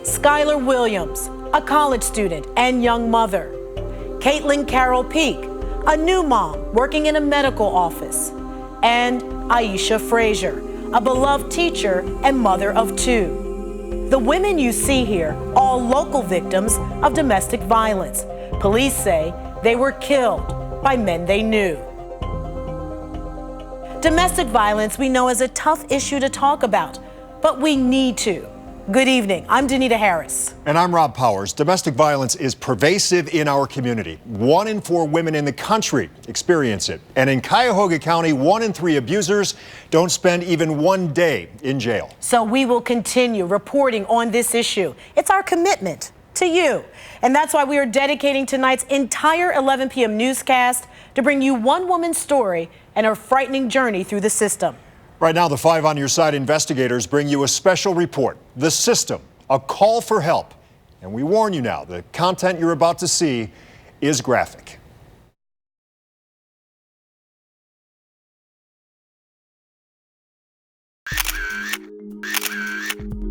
Skylar Williams, a college student and young mother. Caitlin Carol Peak, a new mom working in a medical office. And Aisha Frazier, a beloved teacher and mother of two. The women you see here, all local victims of domestic violence. Police say they were killed by men they knew. Domestic violence we know is a tough issue to talk about, but we need to. Good evening, I'm Danita Harris. And I'm Rob Powers. Domestic violence is pervasive in our community. 1 in 4 women in the country experience it. And in Cuyahoga County, 1 in 3 abusers don't spend even 1 day in jail. So we will continue reporting on this issue. It's our commitment to you. And that's why we are dedicating tonight's entire 11 p.m. newscast to bring you one woman's story and her frightening journey through the system. Right now, the 5 on Your Side investigators bring you a special report, The System, a call for help. And we warn you now, the content you're about to see is graphic.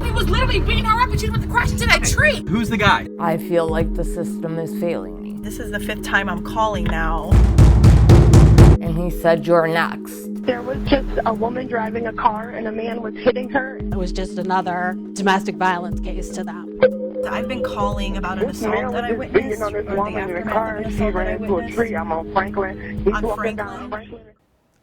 He was literally beating her up and she went to crash into that tree. Who's the guy? I feel like the system is failing me. This is the 5th time I'm calling now. And he said, "You're next." There was just a woman driving a car and a man was hitting her. It was just another domestic violence case to them. I've been calling about an assault that I witnessed, or the aftermath of an assault that I witnessed. I'm on Franklin. He's walking down Franklin.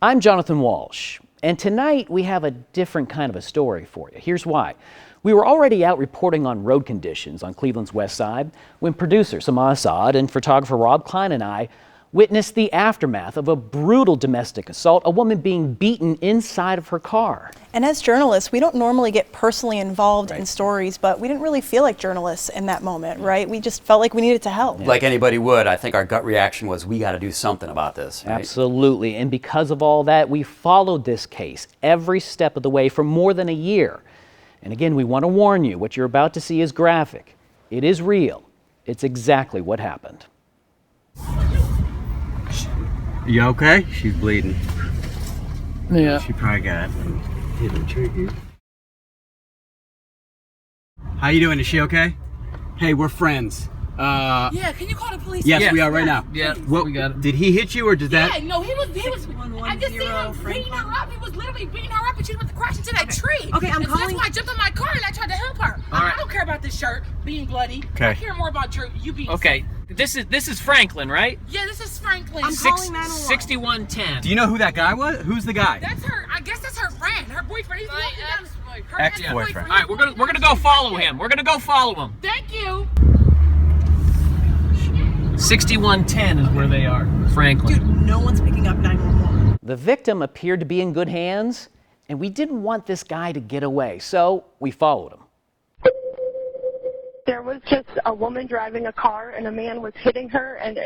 I'm Jonathan Walsh, and tonight we have a different kind of a story for you. Here's why. We were already out reporting on road conditions on Cleveland's west side when producer Sama Assad and photographer Rob Klein and I witnessed the aftermath of a brutal domestic assault, a woman being beaten inside of her car. And as journalists, we don't normally get personally involved in stories, but we didn't really feel like journalists in that moment, right? We just felt like we needed to help. Like anybody would, I think our gut reaction was, we got to do something about this. Right? Absolutely, and because of all that, we followed this case every step of the way for more than a year. And again, we want to warn you, what you're about to see is graphic. It is real. It's exactly what happened. You okay? She's bleeding. Yeah. She probably got hidden trigger. How you doing? Is she okay? Hey, we're friends. Yeah, can you call the police? Yes, we are right now. Yeah, what, we got it. Did he hit you or did that? Yeah, no, he was, I just seen him beating her up. He was literally beating her up and she went to crash into that tree. Okay, I'm and calling. that's why I jumped in my car and I tried to help her. I don't care about this shirt being bloody. Okay. I care more about you being Okay, this is Franklin, right? Yeah, this is Franklin. I'm calling 911. 6110. Do you know who that guy was? Who's the guy? That's her, I guess that's her friend, her boyfriend. He's walking down her Ex-boyfriend. All right, we're gonna go follow him. We're gonna go follow him. Thank you. 6110 is where they are, Franklin. Dude, no one's picking up 911. The victim appeared to be in good hands, and we didn't want this guy to get away, so we followed him. There was just a woman driving a car and a man was hitting her and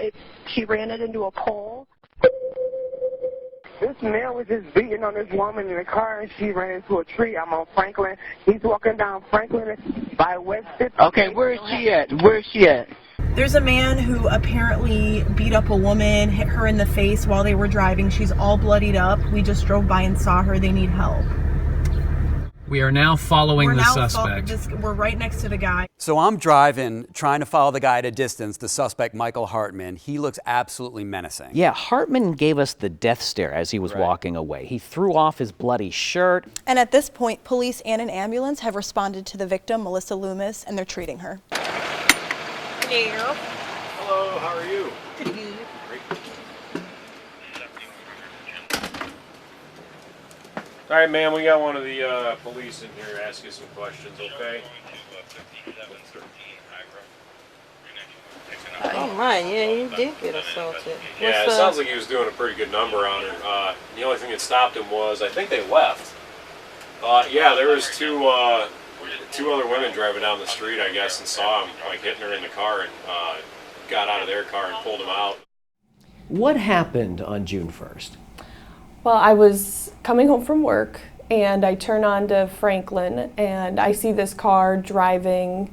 she ran it into a pole. This man was just beating on this woman in the car and she ran into a tree. I'm on Franklin. He's walking down Franklin by West 50. Okay, where is she at? Where is she at? There's a man who apparently beat up a woman, hit her in the face while they were driving. She's all bloodied up. We just drove by and saw her. They need help. We are now following the suspect. We're right next to the guy. So I'm driving, trying to follow the guy at a distance, the suspect, Michael Hartman. He looks absolutely menacing. Yeah, Hartman gave us the death stare as he was walking away. He threw off his bloody shirt. And at this point, police and an ambulance have responded to the victim, Melissa Loomis, and they're treating her. Hello, how are you? Pretty good. All right, ma'am, we got one of the police in here to ask you some questions, okay? Oh my, yeah, you did get assaulted. Yeah, it sounds like he was doing a pretty good number on her. The only thing that stopped him was, I think they left. Yeah, there was two other women driving down the street, I guess, and saw him like hitting her in the car and got out of their car and pulled him out. What happened on June 1st? Well, I was coming home from work and I turn on to Franklin and I see this car driving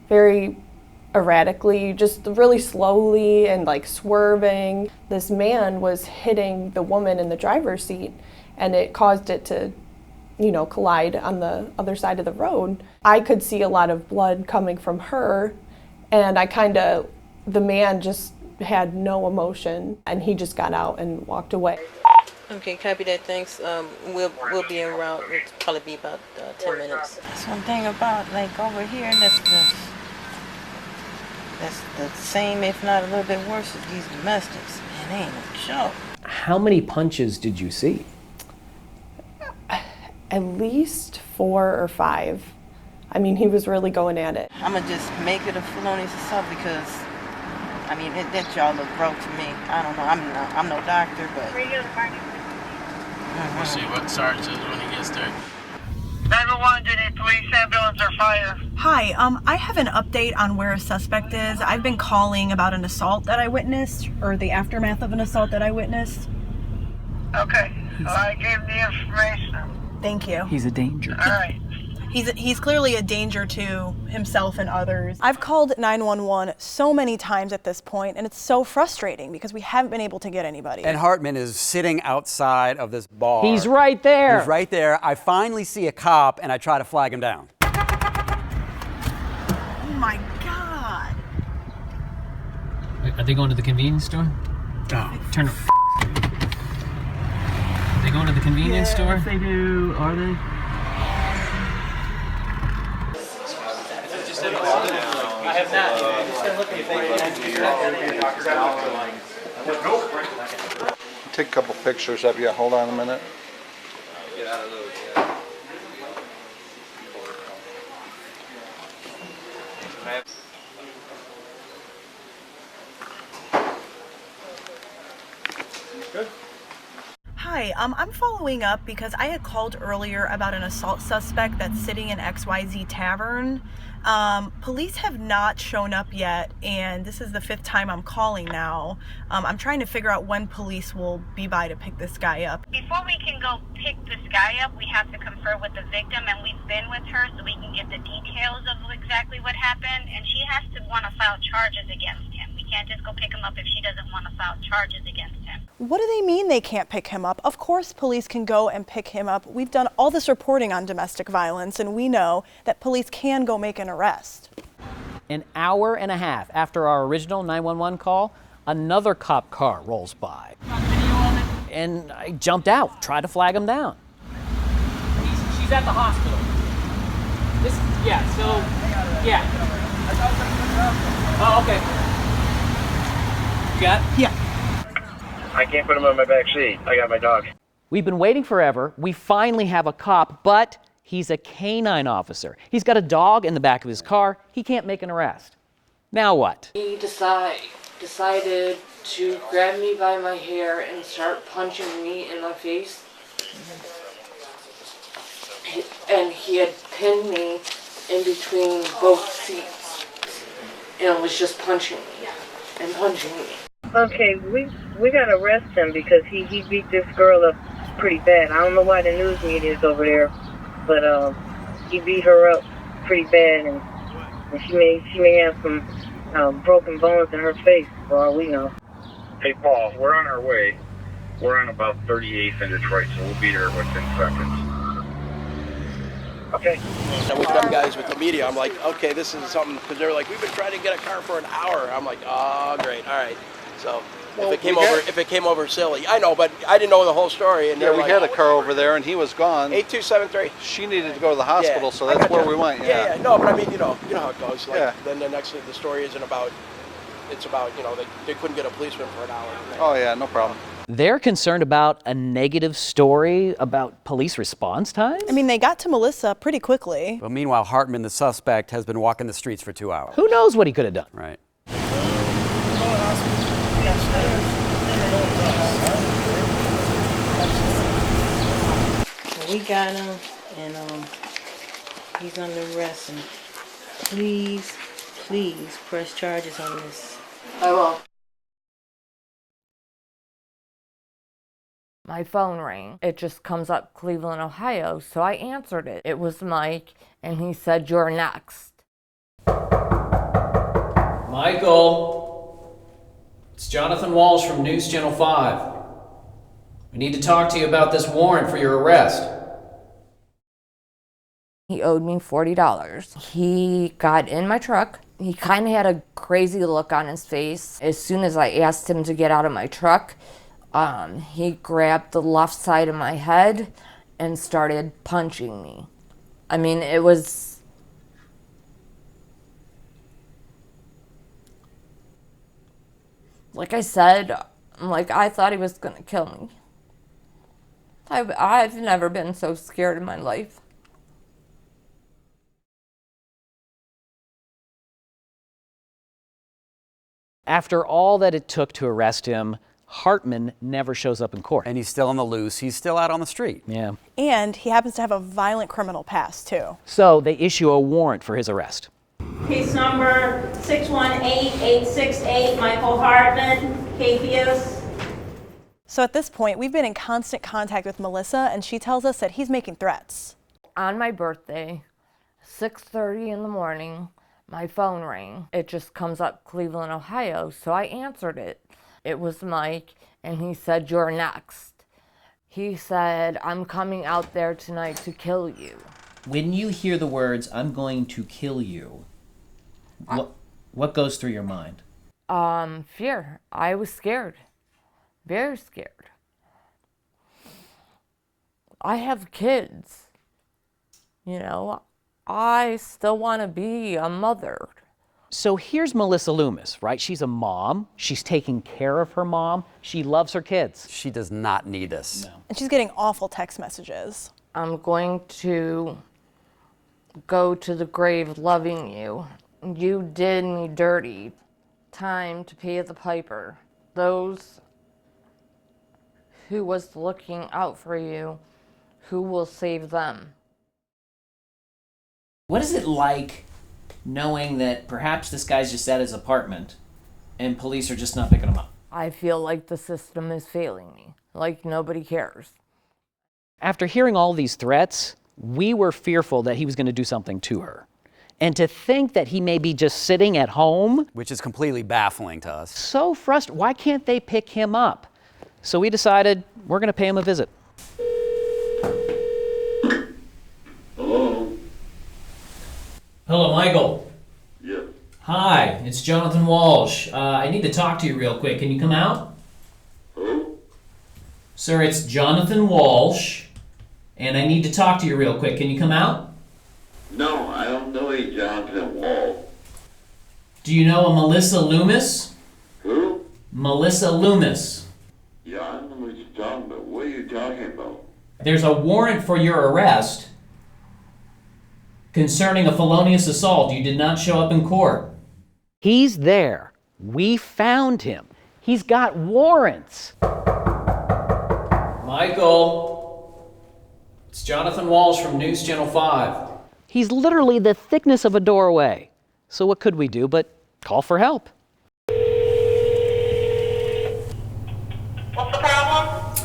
very erratically, just really slowly and like swerving. This man was hitting the woman in the driver's seat, and it caused it to, you know, collide on the other side of the road. I could see a lot of blood coming from her, and the man just had no emotion, and he just got out and walked away. Okay, copy that. Thanks. We'll be en route. It'll probably be about 10 minutes. That's one thing about like over here. That's the same, if not a little bit worse, as these domestics. Man, they ain't no joke. How many punches did you see? At least 4 or 5. I mean, he was really going at it. I'm gonna just make it a felonious assault because, I mean, that y'all look broke to me. I don't know. I'm no doctor, but. We'll see what Sarge says when he gets there. 911, do you need police, ambulance, or fire? Hi, I have an update on where a suspect is. I've been calling about an assault that I witnessed, or the aftermath of an assault that I witnessed. Okay, I gave the information. Thank you. He's a danger. All right. He's clearly a danger to himself and others. I've called 911 so many times at this point, and it's so frustrating because we haven't been able to get anybody. And Hartman is sitting outside of this bar. He's right there. He's right there. I finally see a cop, and I try to flag him down. Oh my God. Are they going to the convenience store? Oh, turn it. Are they going to the convenience store? Yes, they do. Are they? I have not. I've just been looking for it. Take a couple pictures of you. Hold on a minute. Good. Hi, I'm following up because I had called earlier about an assault suspect that's sitting in XYZ Tavern. Police have not shown up yet, and this is the 5th time I'm calling now. I'm trying to figure out when police will be by to pick this guy up. Before we can go pick this guy up, we have to confer with the victim, and we've been with her so we can get the details of exactly what happened, and she has to want to file charges against him. We can't just go pick him up if she doesn't want to file charges against him. What do they mean they can't pick him up? Of course police can go and pick him up. We've done all this reporting on domestic violence, and we know that police can go make an arrest. An hour and a half after our original 911 call, another cop car rolls by. And I jumped out, tried to flag him down. She's at the hospital. Yeah. Oh, okay. You got it? Yeah. I can't put him on my back seat. I got my dog. We've been waiting forever. We finally have a cop, but he's a canine officer. He's got a dog in the back of his car. He can't make an arrest. Now what? He decided to grab me by my hair and start punching me in my face. And he had pinned me in between both seats and was just punching me and punching me. Okay, we gotta arrest him because he beat this girl up pretty bad. I don't know why the news media is over there, but he beat her up pretty bad, and she may have some broken bones in her face, for all we know. Hey Paul, we're on our way. We're on about 38th in Detroit, so we'll be there within seconds. Okay. And with them guys with the media, I'm like, okay, this is something, because they're like, we've been trying to get a car for an hour. I'm like, oh, great, all right. So Well, if it came over silly, I know, but I didn't know the whole story. And yeah, we like, had a car over there, and he was gone. 8273. She needed to go to the hospital, Yeah, so that's where we went. Yeah, no, but I mean, you know how it goes. Like, Yeah. Then the next thing, the story isn't about. It's about they couldn't get a policeman for an hour. Oh yeah, no problem. They're concerned about a negative story about police response times? I mean, they got to Melissa pretty quickly. But meanwhile, Hartman, the suspect, has been walking the streets for 2 hours. Who knows what he could have done? Right. We got him, and he's under arrest. And please press charges on this. I will. My phone rang. It just comes up Cleveland, Ohio, so I answered it. It was Mike, and he said, "You're next." Michael, it's Jonathan Walsh from News Channel 5. We need to talk to you about this warrant for your arrest. He owed me $40. He got in my truck. He kind of had a crazy look on his face. As soon as I asked him to get out of my truck, he grabbed the left side of my head and started punching me. I mean, it was... Like I said, I thought he was gonna kill me. I've never been so scared in my life. After all that it took to arrest him, Hartman never shows up in court. And he's still on the loose. He's still out on the street. Yeah. And he happens to have a violent criminal past, too. So they issue a warrant for his arrest. Case number 618868, Michael Hartman, KPS. So at this point, we've been in constant contact with Melissa, and she tells us that he's making threats. On my birthday, 6:30 in the morning, my phone rang. It just comes up Cleveland, Ohio, so I answered it. It was Mike, and he said, "You're next." He said, "I'm coming out there tonight to kill you." When you hear the words, "I'm going to kill you," what goes through your mind? Fear. I was scared. Very scared. I have kids. You know, I still want to be a mother. So here's Melissa Loomis, right? She's a mom. She's taking care of her mom. She loves her kids. She does not need us. No. And she's getting awful text messages. I'm going to go to the grave loving you. You did me dirty. Time to pay the piper. Those who was looking out for you, who will save them? What is it like knowing that perhaps this guy's just at his apartment and police are just not picking him up? I feel like the system is failing me, like nobody cares. After hearing all these threats, we were fearful that he was going to do something to her. And to think that he may be just sitting at home, which is completely baffling to us. So frustrating. Why can't they pick him up? So we decided we're going to pay him a visit. Hello, Michael. Yeah. Hi, it's Jonathan Walsh. I need to talk to you real quick. Can you come out? Who? Sir, it's Jonathan Walsh, and I need to talk to you real quick. Can you come out? No, I don't know a Jonathan Wall. Do you know a Melissa Loomis? Who? Melissa Loomis. Yeah, I know what you're talking about. What are you talking about? There's a warrant for your arrest concerning a felonious assault. You did not show up in court. He's there. We found him. He's got warrants. Michael, it's Jonathan Walsh from News Channel 5. He's literally the thickness of a doorway. So what could we do but call for help? What's the problem?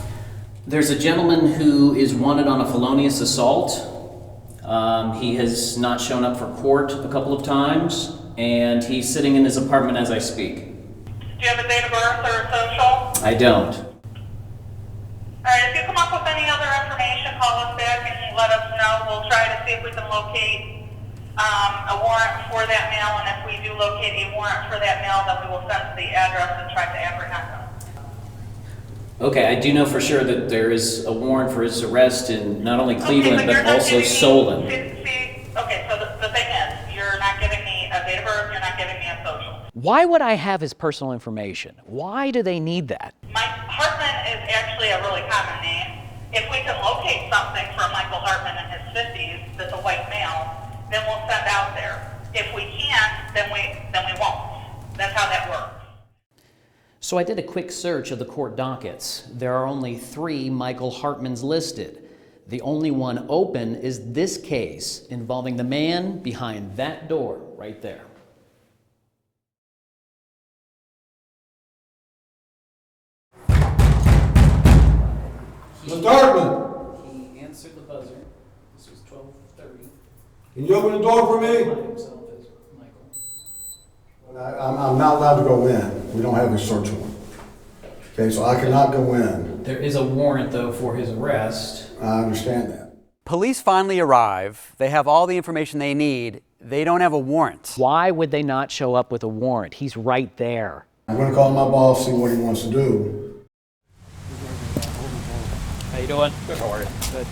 There's a gentleman who is wanted on a felonious assault. He has not shown up for court a couple of times, and he's sitting in his apartment as I speak. Do you have a date of birth or a social? I don't. Alright, if you come up with any other information, call us back and let us know. We'll try to see if we can locate a warrant for that mail, and if we do locate a warrant for that mail, then we will send the address and try to apprehend them. Okay, I do know for sure that there is a warrant for his arrest in not only Cleveland, but also Solon. Okay, so the thing is, you're not giving me a date of birth, you're not giving me a social. Why would I have his personal information? Why do they need that? Mike Hartman is actually a really common name. If we can locate something for Michael Hartman in his 50s that's a white male, then we'll send out there. If we can't, then we won't. That's how that works. So I did a quick search of the court dockets. There are only 3 Michael Hartmans listed. The only one open is this case involving the man behind that door right there. Mr. Hartman! He answered the buzzer. This was 12:30. Can you open the door for me? Himself as Michael. What I'm not allowed to go in. We don't have a search warrant. Okay, so I cannot go in. There is a warrant, though, for his arrest. I understand that. Police finally arrive. They have all the information they need. They don't have a warrant. Why would they not show up with a warrant? He's right there. I'm going to call my boss, see what he wants to do. How you doing? Good, how are you? Good.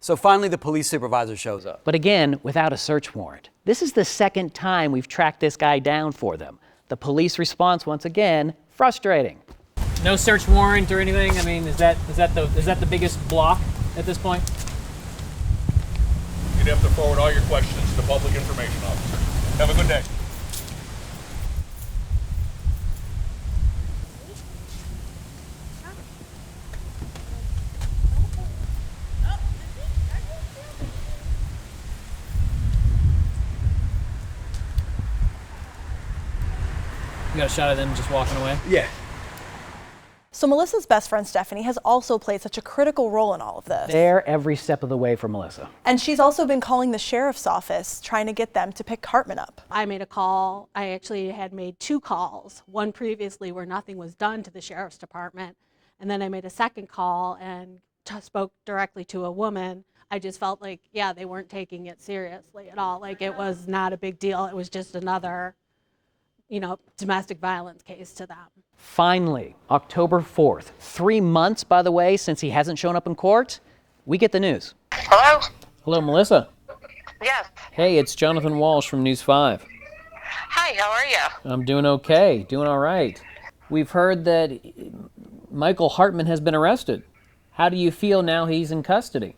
So finally, the police supervisor shows up. But again, without a search warrant. This is the second time we've tracked this guy down for them. The police response, once again, frustrating. No search warrant or anything? I mean, is that the biggest block at this point? You'd have to forward all your questions to the public information officer. Have a good day. You got a shot of them just walking away? Yeah. So Melissa's best friend Stephanie has also played such a critical role in all of this. There every step of the way for Melissa. And she's also been calling the sheriff's office, trying to get them to pick Hartman up. I made a call. I actually had made 2 calls, one previously where nothing was done to the sheriff's department, and then I made a second call and spoke directly to a woman. I just felt like, yeah, they weren't taking it seriously at all. Like, it was not a big deal. It was just another, domestic violence case to them. Finally, October 4th, 3 months, by the way, since he hasn't shown up in court, we get the news. Hello? Hello, Melissa. Yes. Hey, it's Jonathan Walsh from News 5. Hi, how are you? I'm doing okay, doing all right. We've heard that Michael Hartman has been arrested. How do you feel now he's in custody?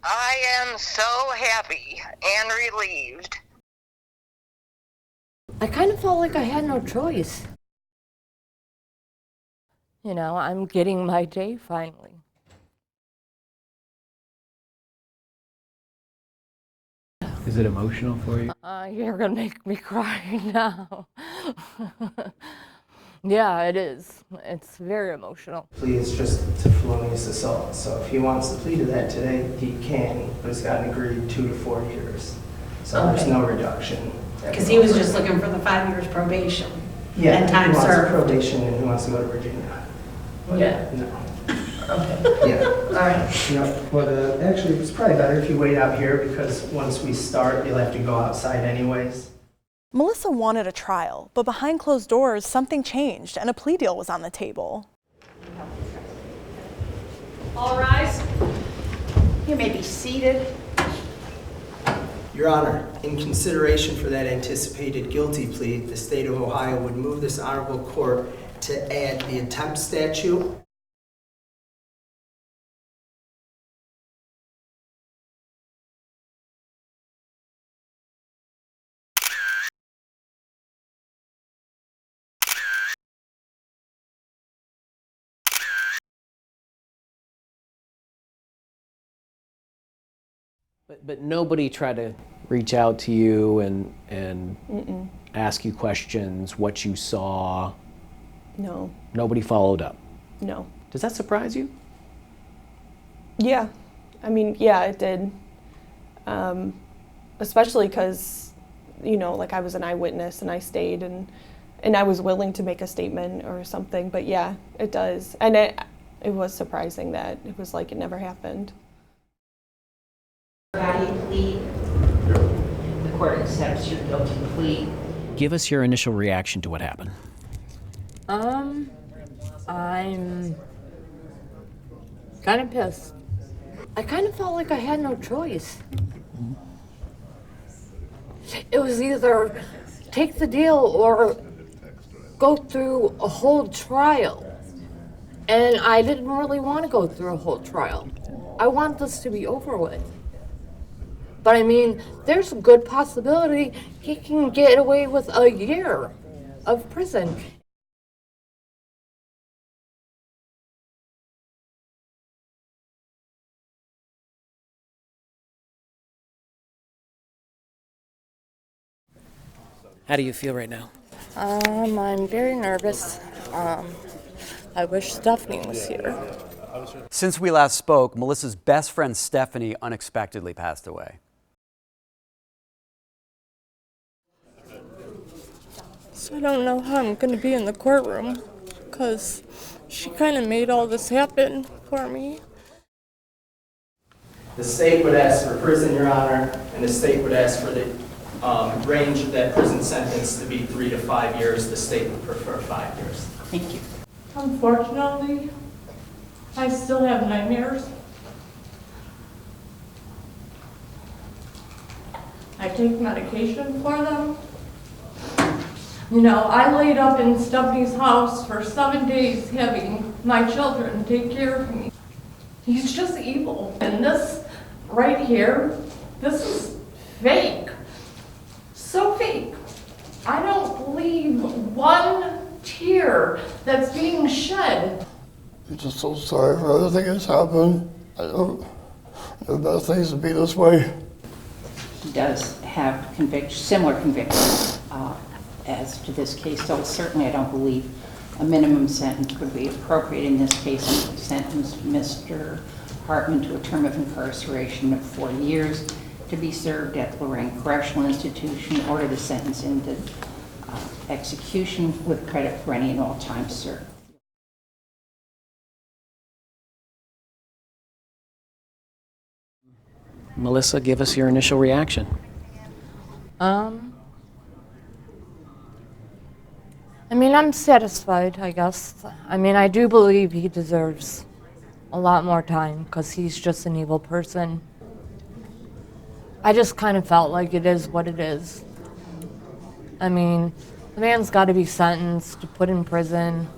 I am so happy and relieved. I kind of felt like I had no choice. I'm getting my day finally. Is it emotional for you? You're gonna make me cry now. Yeah, it is. It's very emotional. Plea is just to felonious assault, so if he wants to plead to that today, he can, but it's got an agreed 2 to 4 years. So there's no reduction. Because he was just looking for the 5 years probation. Yeah, and time he wants served. probation and he wants to go to Virginia. Yeah. No. Okay. Yeah. All right. No, but actually, it's probably better if you wait out here because once we start, you'll have to go outside anyways. Melissa wanted a trial, but behind closed doors, something changed and a plea deal was on the table. All rise. You may be seated. Your Honor, in consideration for that anticipated guilty plea, the state of Ohio would move this honorable court to add the attempt statute. But nobody tried to reach out to you and ask you questions, what you saw? No. Nobody followed up? No. Does that surprise you? Yeah. I mean, yeah, it did. Especially because, I was an eyewitness and I stayed and I was willing to make a statement or something. But yeah, it does. And it was surprising that it was like it never happened. How do you plead? The court accepts your guilty plea. Give us your initial reaction to what happened. I'm kind of pissed. I kind of felt like I had no choice. It was either take the deal or go through a whole trial. And I didn't really want to go through a whole trial. I want this to be over with. But I mean, there's a good possibility he can get away with a year of prison. How do you feel right now? I'm very nervous. I wish Stephanie was here. Since we last spoke, Melissa's best friend Stephanie unexpectedly passed away. So I don't know how I'm going to be in the courtroom because she kind of made all this happen for me. The state would ask for prison, Your Honor, and the state would ask for the range of that prison sentence to be 3 to 5 years. The state would prefer 5 years. Thank you. Unfortunately, I still have nightmares. I take medication for them. You know, I laid up in Stephanie's house for 7 days having my children take care of me. He's just evil. And this right here, this is fake. So fake. I don't believe one tear that's being shed. I'm just so sorry for everything that's happened. I don't know the best things to be this way. He does have similar convictions as to this case, so certainly I don't believe a minimum sentence would be appropriate in this case. And sentence Mr. Hartman to a term of incarceration of 4 years to be served at the Lorraine Correctional Institution, order the sentence into execution with credit for any and all time served. Melissa, give us your initial reaction. I mean, I'm satisfied, I guess. I mean, I do believe he deserves a lot more time because he's just an evil person. I just kind of felt like it is what it is. I mean, the man's got to be sentenced to put in prison,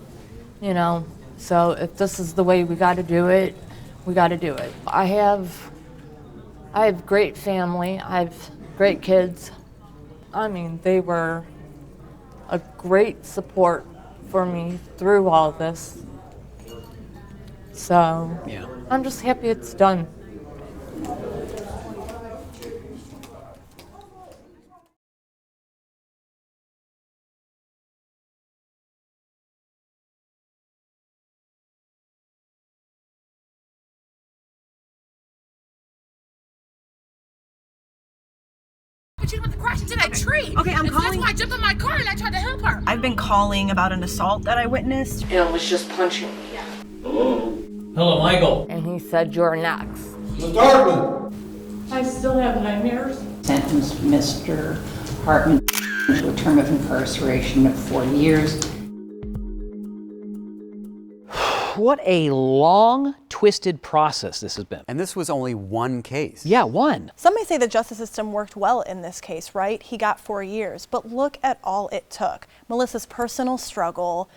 you know. So if this is the way we got to do it, we got to do it. I have great family. I have great kids. I mean, they were a great support for me through all this. So yeah. I'm just happy it's done. But you didn't crash into that tree. Okay, I'm and calling. That's why I jumped in my car and I tried to help her. I've been calling about an assault that I witnessed. And it was just punching me. Hello, Michael. And he said, "You're next." Mr. Hartman! I still have nightmares. Sentence Mr. Hartman to a term of incarceration of 4 years. What a long, twisted process this has been. And this was only one case. Yeah, one. Some may say the justice system worked well in this case, right? He got 4 years, but look at all it took. Melissa's personal struggle,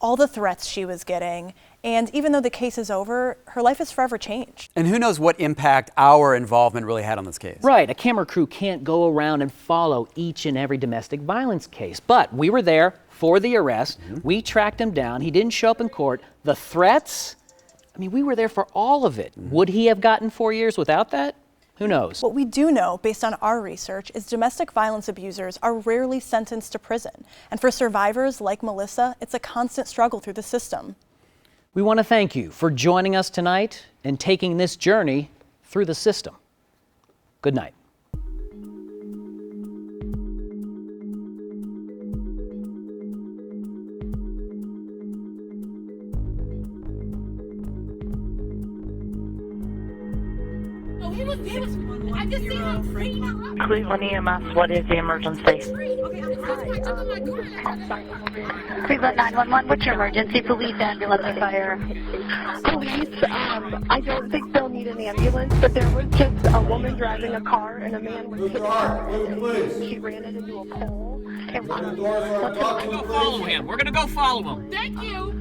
all the threats she was getting, and even though the case is over, her life is forever changed. And who knows what impact our involvement really had on this case. Right, a camera crew can't go around and follow each and every domestic violence case, but we were there for the arrest. We tracked him down. He didn't show up in court. The threats, I mean, we were there for all of it. Would he have gotten 4 years without that? Who knows? What we do know, based on our research, is domestic violence abusers are rarely sentenced to prison. And for survivors like Melissa, it's a constant struggle through the system. We want to thank you for joining us tonight and taking this journey through the system. Good night. I just seen him. Cleveland EMS, what is the emergency? Cleveland 911, what's your emergency? Police, ambulance, or fire? Police, I don't think they'll need an ambulance, but there was just a woman driving a car and a man was hitting her. She ran it into a pole. And We're gonna go follow him. We're gonna go follow him. Thank you.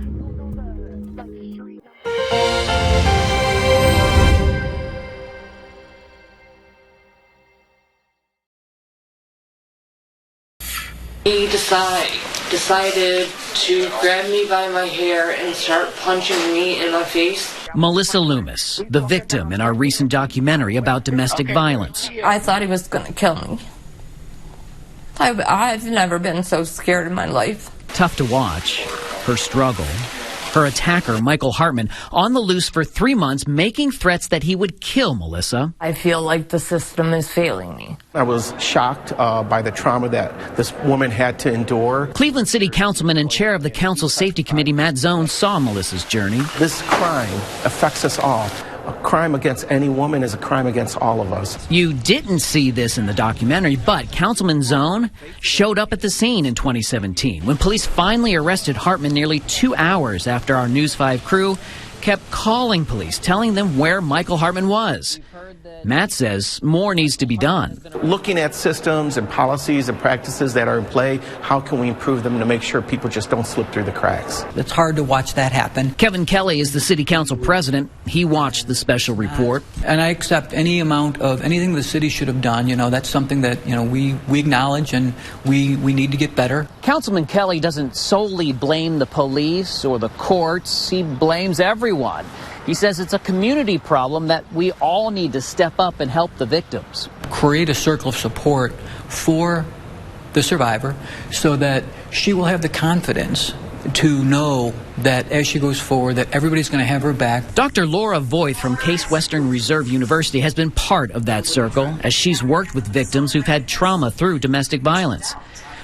He decided to grab me by my hair and start punching me in my face. Melissa Loomis, the victim in our recent documentary about domestic violence. I thought he was going to kill me. I've never been so scared in my life. Tough to watch, her struggle, Her attacker, Michael Hartman, on the loose for 3 months, making threats that he would kill Melissa. I feel like the system is failing me. I was shocked by the trauma that this woman had to endure. Cleveland City Councilman and chair of the Council Safety Committee, Matt Zone, saw Melissa's journey. This crime affects us all. A crime against any woman is a crime against all of us. You didn't see this in the documentary, but Councilman Zone showed up at the scene in 2017 when police finally arrested Hartman nearly 2 hours after our News 5 crew kept calling police, telling them where Michael Hartman was. Matt says more needs to be done. Looking at systems and policies and practices that are in play, how can we improve them to make sure people just don't slip through the cracks? It's hard to watch that happen. Kevin Kelly is the city council president. He watched the special report. And I accept any amount of anything the city should have done. That's something that, we acknowledge and we need to get better. Councilman Kelly doesn't solely blame the police or the courts. He blames everyone. He says it's a community problem that we all need to step up and help the victims. Create a circle of support for the survivor so that she will have the confidence to know that as she goes forward that everybody's going to have her back. Dr. Laura Voith from Case Western Reserve University has been part of that circle as she's worked with victims who've had trauma through domestic violence.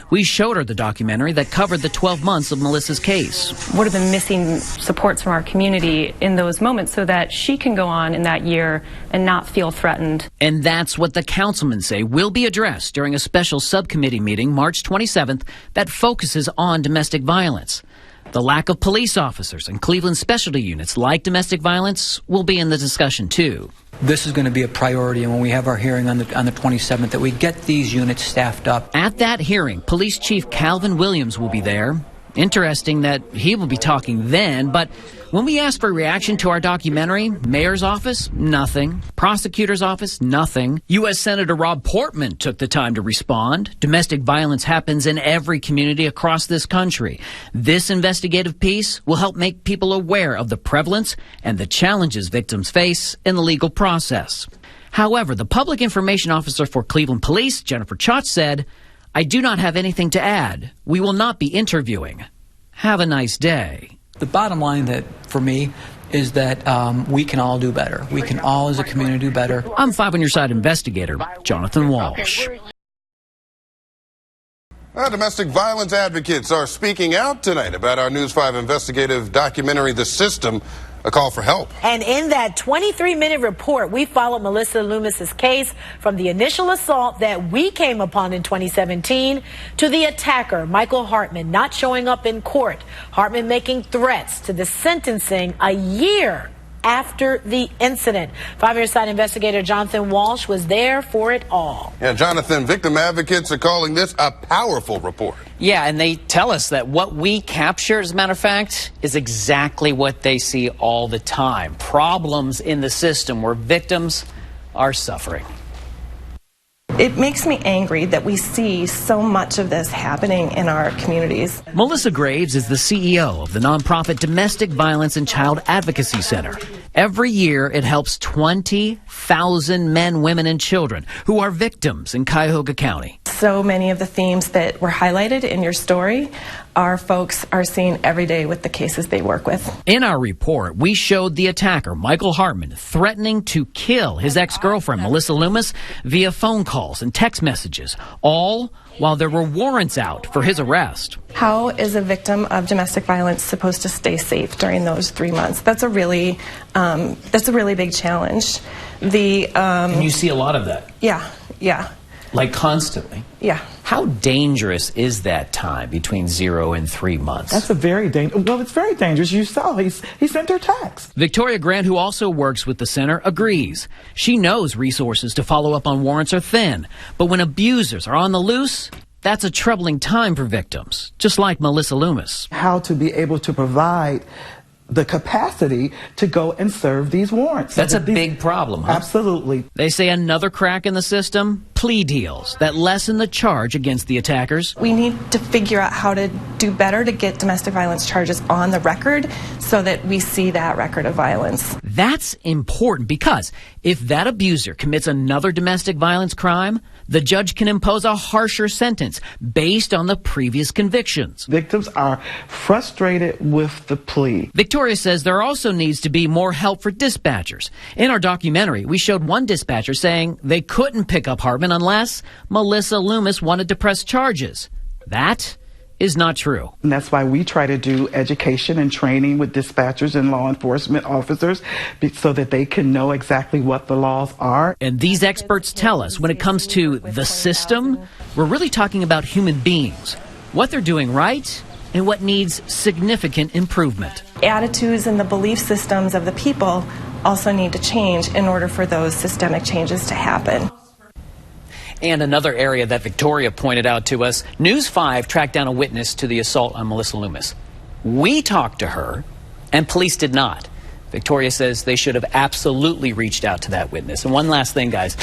We showed her the documentary that covered the 12 months of Melissa's case. What are the missing supports from our community in those moments so that she can go on in that year and not feel threatened? And that's what the councilmen say will be addressed during a special subcommittee meeting March 27th that focuses on domestic violence. The lack of police officers and Cleveland specialty units like domestic violence will be in the discussion too. This is going to be a priority, and when we have our hearing on the 27th, that we get these units staffed up. At that hearing, Police Chief Calvin Williams will be there. Interesting that he will be talking then, but when we asked for a reaction to our documentary, Mayor's office, nothing. Prosecutor's office, nothing. U.S. Senator Rob Portman took the time to respond. Domestic violence happens in every community across this country. This investigative piece will help make people aware of the prevalence and the challenges victims face in the legal process. However, the public information officer for Cleveland Police, Jennifer Chotch, said, "I do not have anything to add. We will not be interviewing. Have a nice day." The bottom line that, for me, is that we can all do better. We can all, as a community, do better. I'm 5 on Your Side investigator Jonathan Walsh. Domestic violence advocates are speaking out tonight about our News 5 investigative documentary, The System, a call for help. And in that 23-minute report, we followed Melissa Loomis's case from the initial assault that we came upon in 2017 to the attacker, Michael Hartman, not showing up in court. Hartman making threats to the sentencing a year after the incident. 5 on Your Side investigator Jonathan Walsh was there for it all. Yeah, Jonathan, victim advocates are calling this a powerful report. Yeah, and they tell us that what we capture, as a matter of fact, is exactly what they see all the time. Problems in the system where victims are suffering. It makes me angry that we see so much of this happening in our communities. Melissa Graves is the CEO of the nonprofit Domestic Violence and Child Advocacy Center. Every year, it helps 20,000 men, women, and children who are victims in Cuyahoga County. So many of the themes that were highlighted in your story, our folks are seeing every day with the cases they work with. In our report, we showed the attacker, Michael Hartman, threatening to kill his ex-girlfriend, Melissa Loomis, via phone calls and text messages, all while there were warrants out for his arrest. How is a victim of domestic violence supposed to stay safe during those 3 months? That's a really big challenge. And you see a lot of that? Yeah. Like constantly? Yeah. How dangerous is that time between 0 and 3 months? That's a very dangerous. Well, it's very dangerous. You saw he sent her text. Victoria Grant, who also works with the center, agrees. She knows resources to follow up on warrants are thin, but when abusers are on the loose, that's a troubling time for victims, just like Melissa Loomis. How to be able to provide the capacity to go and serve these warrants. That's a big problem, huh? Absolutely. They say another crack in the system, plea deals that lessen the charge against the attackers. We need to figure out how to do better to get domestic violence charges on the record so that we see that record of violence. That's important because if that abuser commits another domestic violence crime, the judge can impose a harsher sentence based on the previous convictions. Victims are frustrated with the plea. Victoria says there also needs to be more help for dispatchers. In our documentary, we showed one dispatcher saying they couldn't pick up Hartman unless Melissa Loomis wanted to press charges. That is not true. And that's why we try to do education and training with dispatchers and law enforcement officers so that they can know exactly what the laws are. And these experts tell us when it comes to the system, we're really talking about human beings, what they're doing right and what needs significant improvement. Attitudes and the belief systems of the people also need to change in order for those systemic changes to happen. And another area that Victoria pointed out to us, News 5 tracked down a witness to the assault on Melissa Loomis. We talked to her, and police did not. Victoria says they should have absolutely reached out to that witness. And one last thing, guys.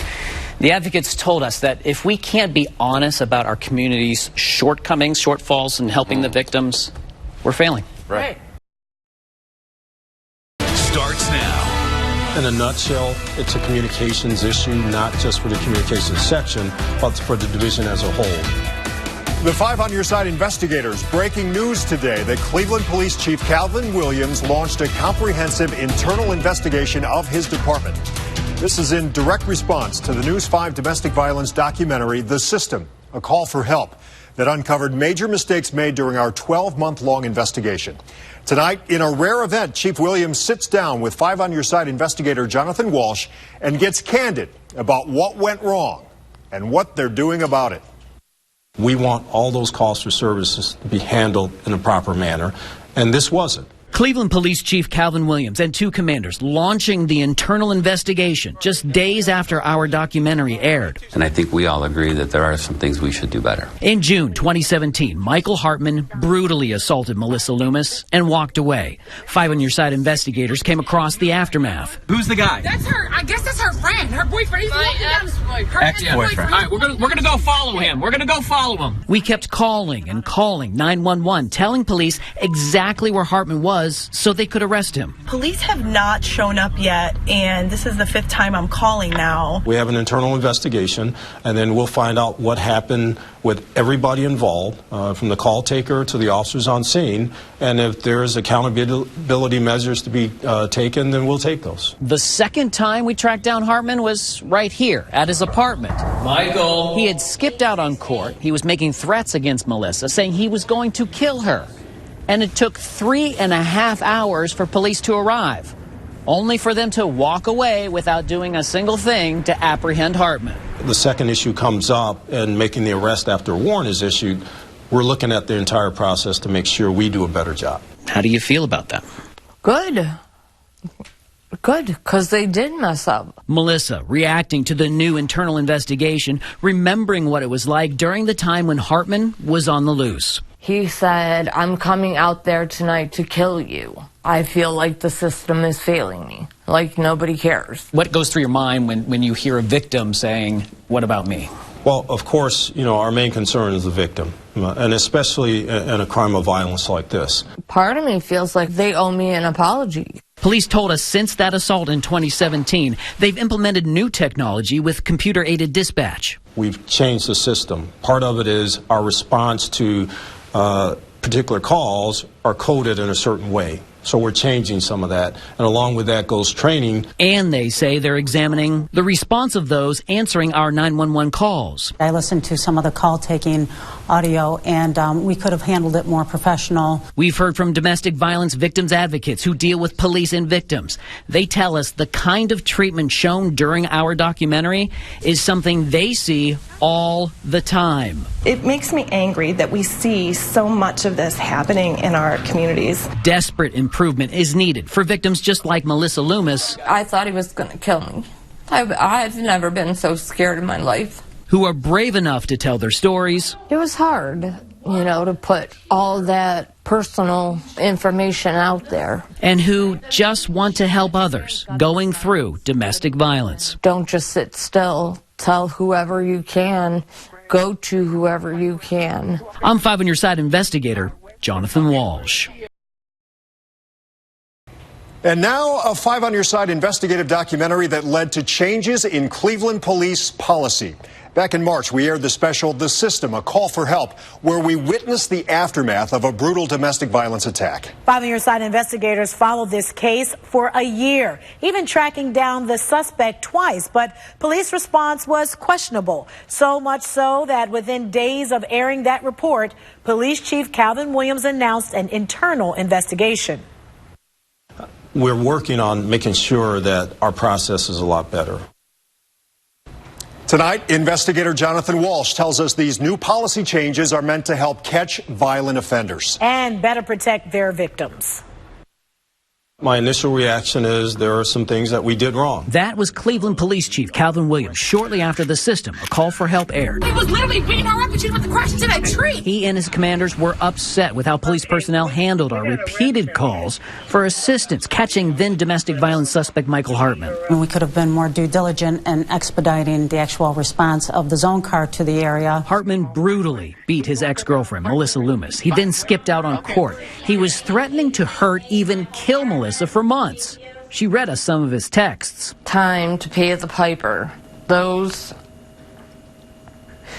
The advocates told us that if we can't be honest about our community's shortcomings, shortfalls in helping the victims, we're failing. Right. Starts now. In a nutshell, it's a communications issue, not just for the communications section, but for the division as a whole. The 5 on Your Side investigators. Breaking news today that Cleveland Police Chief Calvin Williams launched a comprehensive internal investigation of his department. This is in direct response to the News 5 domestic violence documentary, The System, a call for help that uncovered major mistakes made during our 12-month-long investigation. Tonight, in a rare event, Chief Williams sits down with 5 on Your Side investigator Jonathan Walsh and gets candid about what went wrong and what they're doing about it. We want all those calls for services to be handled in a proper manner, and this wasn't. Cleveland Police Chief Calvin Williams and 2 commanders launching the internal investigation just days after our documentary aired. And I think we all agree that there are some things we should do better. In June 2017, Michael Hartman brutally assaulted Melissa Loomis and walked away. 5 on Your Side investigators came across the aftermath. Who's the guy? That's her. I guess that's her friend. Her boyfriend. He's walking down. Her Ex-boyfriend. All right, we're gonna go follow him. We're gonna go follow him. We kept calling and calling 911, telling police exactly where Hartman was so they could arrest him. Police have not shown up yet, and this is the 5th time I'm calling now. We have an internal investigation, and then we'll find out what happened with everybody involved, from the call taker to the officers on scene, and if there's accountability measures to be taken, then we'll take those. The second time we tracked down Hartman was right here at his apartment. Michael. He had skipped out on court. He was making threats against Melissa, saying he was going to kill her. And it took 3.5 hours for police to arrive, only for them to walk away without doing a single thing to apprehend Hartman. The second issue comes up, and making the arrest after a warrant is issued, we're looking at the entire process to make sure we do a better job. How do you feel about that? Good. Good, because they did mess up. Melissa reacting to the new internal investigation, remembering what it was like during the time when Hartman was on the loose. He said, I'm coming out there tonight to kill you. I feel like the system is failing me. Like nobody cares. What goes through your mind when you hear a victim saying, what about me? Well, of course, our main concern is the victim, and especially in a crime of violence like this. Part of me feels like they owe me an apology. Police told us since that assault in 2017, they've implemented new technology with computer-aided dispatch. We've changed the system. Part of it is our response to particular calls are coded in a certain way. So we're changing some of that. And along with that goes training. And they say they're examining the response of those answering our 911 calls. I listened to some of the call taking audio, and we could have handled it more professional. We've heard from domestic violence victims advocates who deal with police and victims. They tell us the kind of treatment shown during our documentary is something they see all the time. It makes me angry that we see so much of this happening in our communities. Desperate improvement is needed for victims just like Melissa Loomis. I thought he was going to kill me. I've never been so scared in my life. Who are brave enough to tell their stories. It was hard, to put all that personal information out there. And who just want to help others going through domestic violence. Don't just sit still. Tell whoever you can. Go to whoever you can. I'm 5 on Your Side investigator Jonathan Walsh. And now, a 5 on Your Side investigative documentary that led to changes in Cleveland police policy. Back in March, we aired the special The System, A Call for Help, where we witnessed the aftermath of a brutal domestic violence attack. 5 on Your Side investigators followed this case for a year, even tracking down the suspect twice. But police response was questionable, so much so that within days of airing that report, Police Chief Calvin Williams announced an internal investigation. We're working on making sure that our process is a lot better. Tonight, investigator Jonathan Walsh tells us these new policy changes are meant to help catch violent offenders and better protect their victims. My initial reaction is there are some things that we did wrong. That was Cleveland Police Chief Calvin Williams shortly after The System, A Call for Help aired. He was literally beating her up and she was about to crash into that tree. He and his commanders were upset with how police personnel handled our repeated calls for assistance catching then domestic violence suspect Michael Hartman. We could have been more due diligent in expediting the actual response of the zone car to the area. Hartman brutally beat his ex-girlfriend, Melissa Loomis. He then skipped out on court. He was threatening to hurt, even kill Melissa for months. She read us some of his texts. Time to pay the piper. Those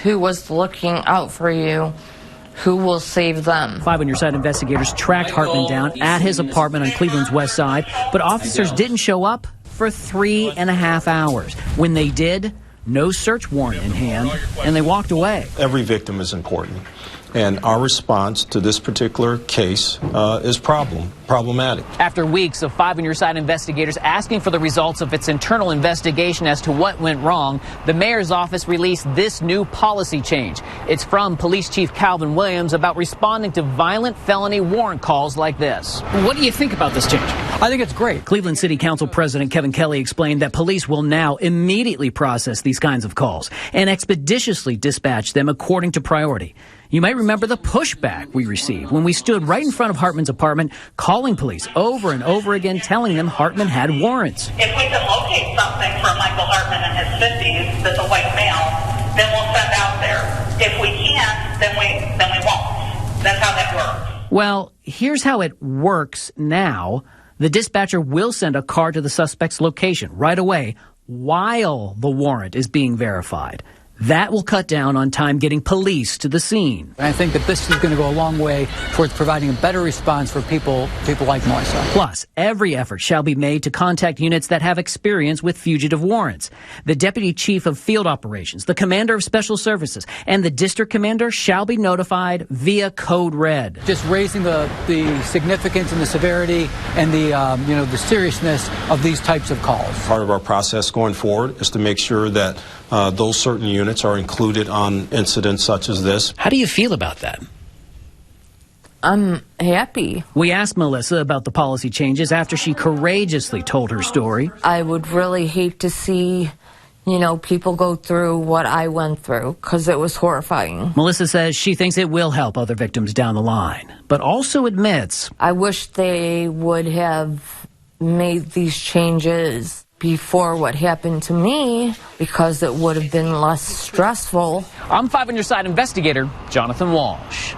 who was looking out for you, who will save them? 5 on Your Side investigators tracked Hartman down at his apartment on Cleveland's west side, but officers didn't show up for 3.5 hours. When they did, no search warrant in hand, and they walked away. Every victim is important, and our response to this particular case is problematic. After weeks of 5 on Your Side investigators asking for the results of its internal investigation as to what went wrong, the mayor's office released this new policy change. It's from Police Chief Calvin Williams about responding to violent felony warrant calls like this. What do you think about this change? I think it's great. Cleveland City Council President Kevin Kelly explained that police will now immediately process these kinds of calls and expeditiously dispatch them according to priority. You might remember the pushback we received when we stood right in front of Hartman's apartment, calling police over and over again, telling them Hartman had warrants. If we can locate something for Michael Hartman in his 50s that's a white male, then we'll send out there. If we can't, then we won't. That's how that works. Well, here's how it works now. The dispatcher will send a car to the suspect's location right away while the warrant is being verified. That will cut down on time getting police to the scene. I think that this is going to go a long way towards providing a better response for people like Melissa. Plus, every effort shall be made to contact units that have experience with fugitive warrants. The Deputy Chief of Field Operations, the Commander of Special Services, and the District Commander shall be notified via Code Red. Just raising the significance and the severity and the seriousness of these types of calls. Part of our process going forward is to make sure that those certain units are included on incidents such as this. How do you feel about that? I'm happy. We asked Melissa about the policy changes after she courageously told her story. I would really hate to see, people go through what I went through because it was horrifying. Melissa says she thinks it will help other victims down the line, but also admits, I wish they would have made these changes before what happened to me because it would have been less stressful. I'm 5 on Your Side investigator Jonathan Walsh.